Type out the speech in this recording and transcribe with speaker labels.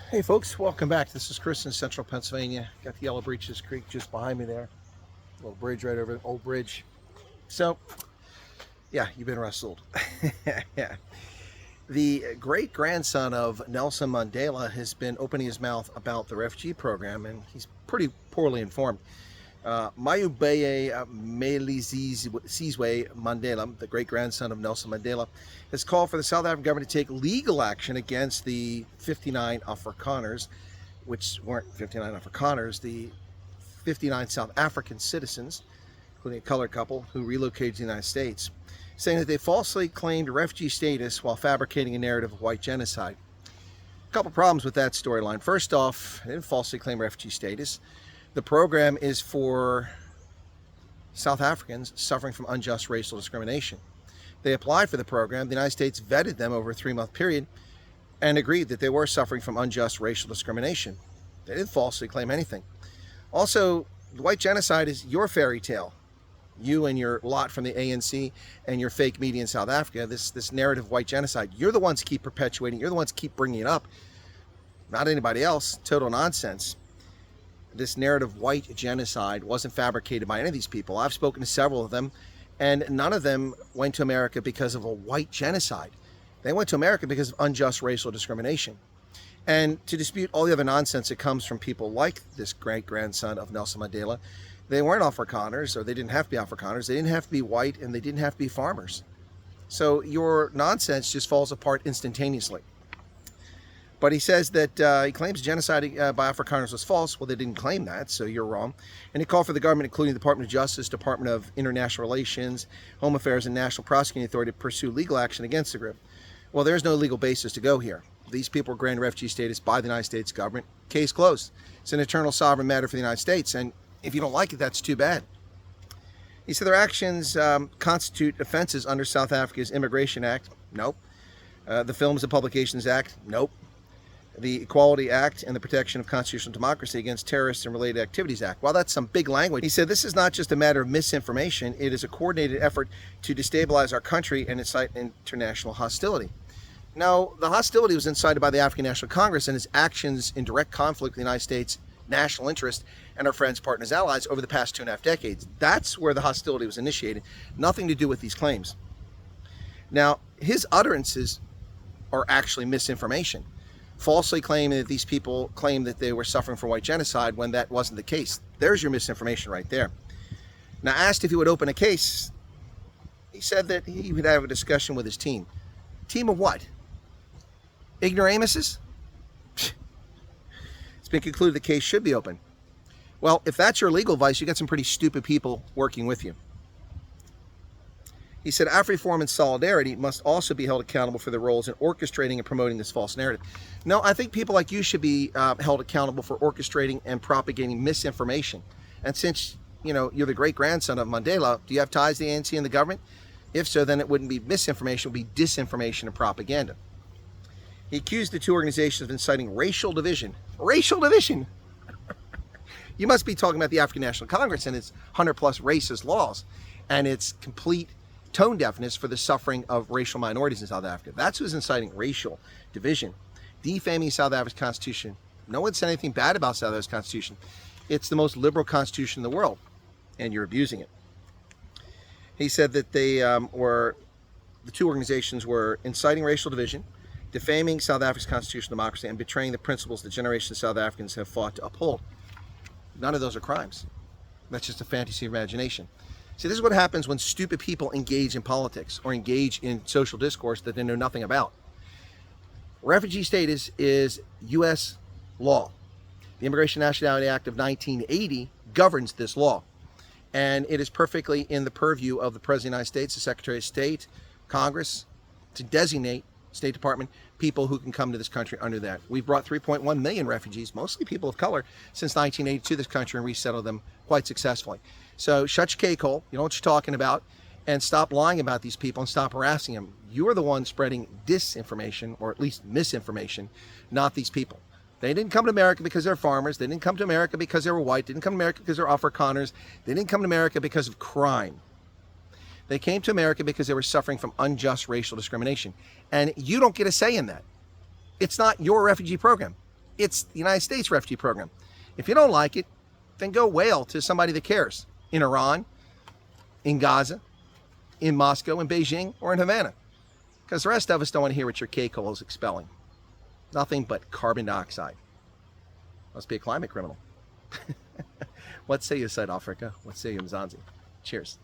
Speaker 1: Hey folks, welcome back. This is Chris in Central Pennsylvania. Got the Yellow Breeches Creek just behind me there. Little bridge right over, old bridge. So, yeah, you've been wrestled. Yeah. The great grandson of Nelson Mandela has been opening his mouth about the refugee program, and he's pretty poorly informed. Mayubeye Sizwe Mandela, the great grandson of Nelson Mandela, has called for the South African government to take legal action against the 59 Afrikaners, which weren't 59 Afrikaners, the 59 South African citizens, including a colored couple, who relocated to the United States, saying that they falsely claimed refugee status while fabricating a narrative of white genocide. A couple problems with that storyline. First off, they didn't falsely claim refugee status. The program is for South Africans suffering from unjust racial discrimination. They applied for the program. The United States vetted them over a 3-month period and agreed that they were suffering from unjust racial discrimination. They didn't falsely claim anything. Also, the white genocide is your fairy tale. You and your lot from the ANC and your fake media in South Africa, this narrative of white genocide, you're the ones who keep perpetuating, you're the ones who keep bringing it up, not anybody else. Total nonsense. This narrative of white genocide wasn't fabricated by any of these people. I've spoken to several of them, and none of them went to America because of a white genocide. They went to America because of unjust racial discrimination. And to dispute all the other nonsense that comes from people like this great-grandson of Nelson Mandela, they weren't Afrikaners, or they didn't have to be Afrikaners, they didn't have to be white, and they didn't have to be farmers. So your nonsense just falls apart instantaneously. But he says that he claims genocide by Afrikaners was false. Well, they didn't claim that, so you're wrong. And he called for the government, including the Department of Justice, Department of International Relations, Home Affairs, and National Prosecuting Authority to pursue legal action against the group. Well, there's no legal basis to go here. These people were granted refugee status by the United States government. Case closed. It's an eternal sovereign matter for the United States, and if you don't like it, that's too bad. He said their actions constitute offenses under South Africa's Immigration Act. Nope. The Films and Publications Act. Nope. The Equality Act and the Protection of Constitutional Democracy Against Terrorists and Related Activities Act. Well, that's some big language. He said this is not just a matter of misinformation. It is a coordinated effort to destabilize our country and incite international hostility. Now, the hostility was incited by the African National Congress and its actions in direct conflict with the United States' national interest and our friends, partners, allies over the past 2.5 decades. That's where the hostility was initiated. Nothing to do with these claims. Now, his utterances are actually misinformation. Falsely claiming that these people claimed that they were suffering from white genocide when that wasn't the case. There's your misinformation right there. Now, asked if he would open a case, he said that he would have a discussion with his team. Team of what? Ignoramuses? It's been concluded the case should be open. Well, if that's your legal advice, you got some pretty stupid people working with you. He said AfriForum and Solidarity must also be held accountable for their roles in orchestrating and promoting this false narrative. No, I think people like you should be held accountable for orchestrating and propagating misinformation. And since, you're the great-grandson of Mandela, do you have ties to the ANC and the government? If so, then it wouldn't be misinformation, it would be disinformation and propaganda. He accused the two organizations of inciting racial division. Racial division! You must be talking about the African National Congress and its 100-plus racist laws and its complete tone deafness for the suffering of racial minorities in South Africa. That's who's inciting racial division, defaming South Africa's constitution. No one said anything bad about South Africa's constitution. It's the most liberal constitution in the world, and you're abusing it. He said that the two organizations were inciting racial division, defaming South Africa's constitutional democracy, and betraying the principles that generations of South Africans have fought to uphold. None of those are crimes. That's just a fantasy of imagination. See, this is what happens when stupid people engage in politics or engage in social discourse that they know nothing about. Refugee status is U.S. law. The Immigration and Nationality Act of 1980 governs this law. And it is perfectly in the purview of the President of the United States, the Secretary of State, Congress, to designate, State Department, people who can come to this country under that. We've brought 3.1 million refugees, mostly people of color, since 1980 to this country and resettled them quite successfully. So shut your cake hole, you know what you're talking about, and stop lying about these people and stop harassing them. You're the one spreading disinformation, or at least misinformation, not these people. They didn't come to America because they're farmers. They didn't come to America because they were white. They didn't come to America because they're Afrikaners. They didn't come to America because of crime. They came to America because they were suffering from unjust racial discrimination. And you don't get a say in that. It's not your refugee program. It's the United States refugee program. If you don't like it, then go wail to somebody that cares in Iran, in Gaza, in Moscow, in Beijing, or in Havana. Because the rest of us don't want to hear what your K-coal is expelling. Nothing but carbon dioxide. Must be a climate criminal. What say you, South Africa? What say you, Mzansi? Cheers.